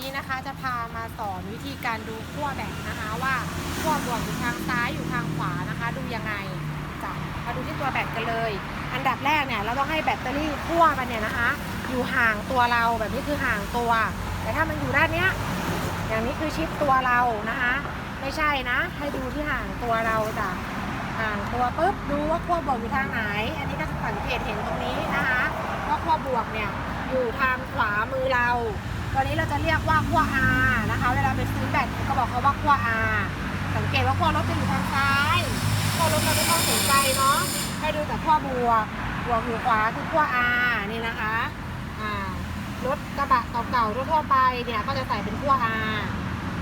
นี้นะคะจะพามาสอนวิธีการดูขั้วแบตนะคะว่าขั้วบวกอยู่ทางซ้ายอยู่ทางขวานะคะดูยังไงจะมาดูที่ตัวแบตกันเลยอันดับแรกเนี่ยเราต้องให้แบตเตอรี่ขั้วมันเนี่ยนะคะอยู่ห่างตัวเราแบบนี้คือห่างตัวแต่ถ้ามันอยู่ด้านเนี้ยอย่างนี้คือชิดตัวเรานะคะไม่ใช่นะให้ดูที่ห่างตัวเราจ้ะห่างตัวปุ๊บดูว่าขั้วบวกอยู่ทางไหนอันนี้ก็จะสังเกตเห็นตรงนี้นะคะว่าขั้วบวกเนี่ยอยู่ทางขวามือเราตัวนี้เราจะเรียกว่าขั้ว R นะคะเวลาไปซื้อแบตก็บอกเขาว่าขั้ว R สังเกตว่าขั้วลบจะอยู่ทางซ้ายขั้วลบเราไม่ต้องสนใจเนาะให้ดูแต่ขั้วบวกอยู่ขวาคือขั้ว R นี่นะคะรถกระบะเก่าๆทั่วไปเนี่ยก็จะใส่เป็นขั้ว R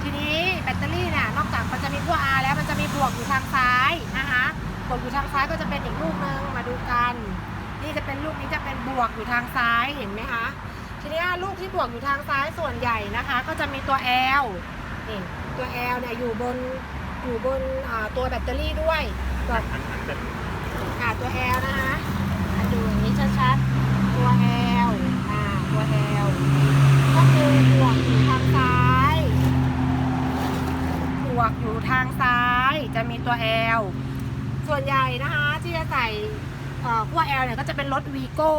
ทีนี้แบตเตอรี่เนี่ยนอกจากมันจะมีขั้ว R แล้วมันจะมีบวกอยู่ทางซ้ายนะคะบวกอยู่ทางซ้ายก็จะเป็นอีกลูกนึงมาดูกันนี่จะเป็นลูกนี้จะเป็นบวกอยู่ทางซ้ายเห็นไหมคะทีนี้ลูกที่บวกอยู่ทางซ้ายส่วนใหญ่นะคะก็จะมีตัว L นี่ตัว L เนี่ยอยู่บนตัวแบตเตอรี่ด้วยตัวตัว L นะคะดูอย่างนี้ชัดๆตัว L ตัว L ก็คือบวกอยู่ทางซ้ายบวกอยู่ทางซ้ายจะมีตัว L ส่วนใหญ่นะคะที่จะใส่ขั้ว L เนี่ยก็จะเป็นรถวีโก้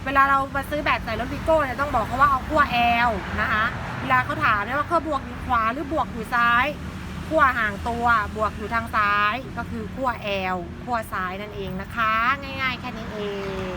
เวลาเรามาซื้อแบตใส่รถวีโก้เนี่ยต้องบอกเขาว่าเอาขั้ว L นะคะเวลาเขาถามเนี่ยว่าขั้วบวกอยู่ขวาหรือบวกอยู่ซ้ายขั้วห่างตัวบวกอยู่ทางซ้ายก็คือขั้ว L ขั้วซ้ายนั่นเองนะคะง่ายๆแค่นี้เอง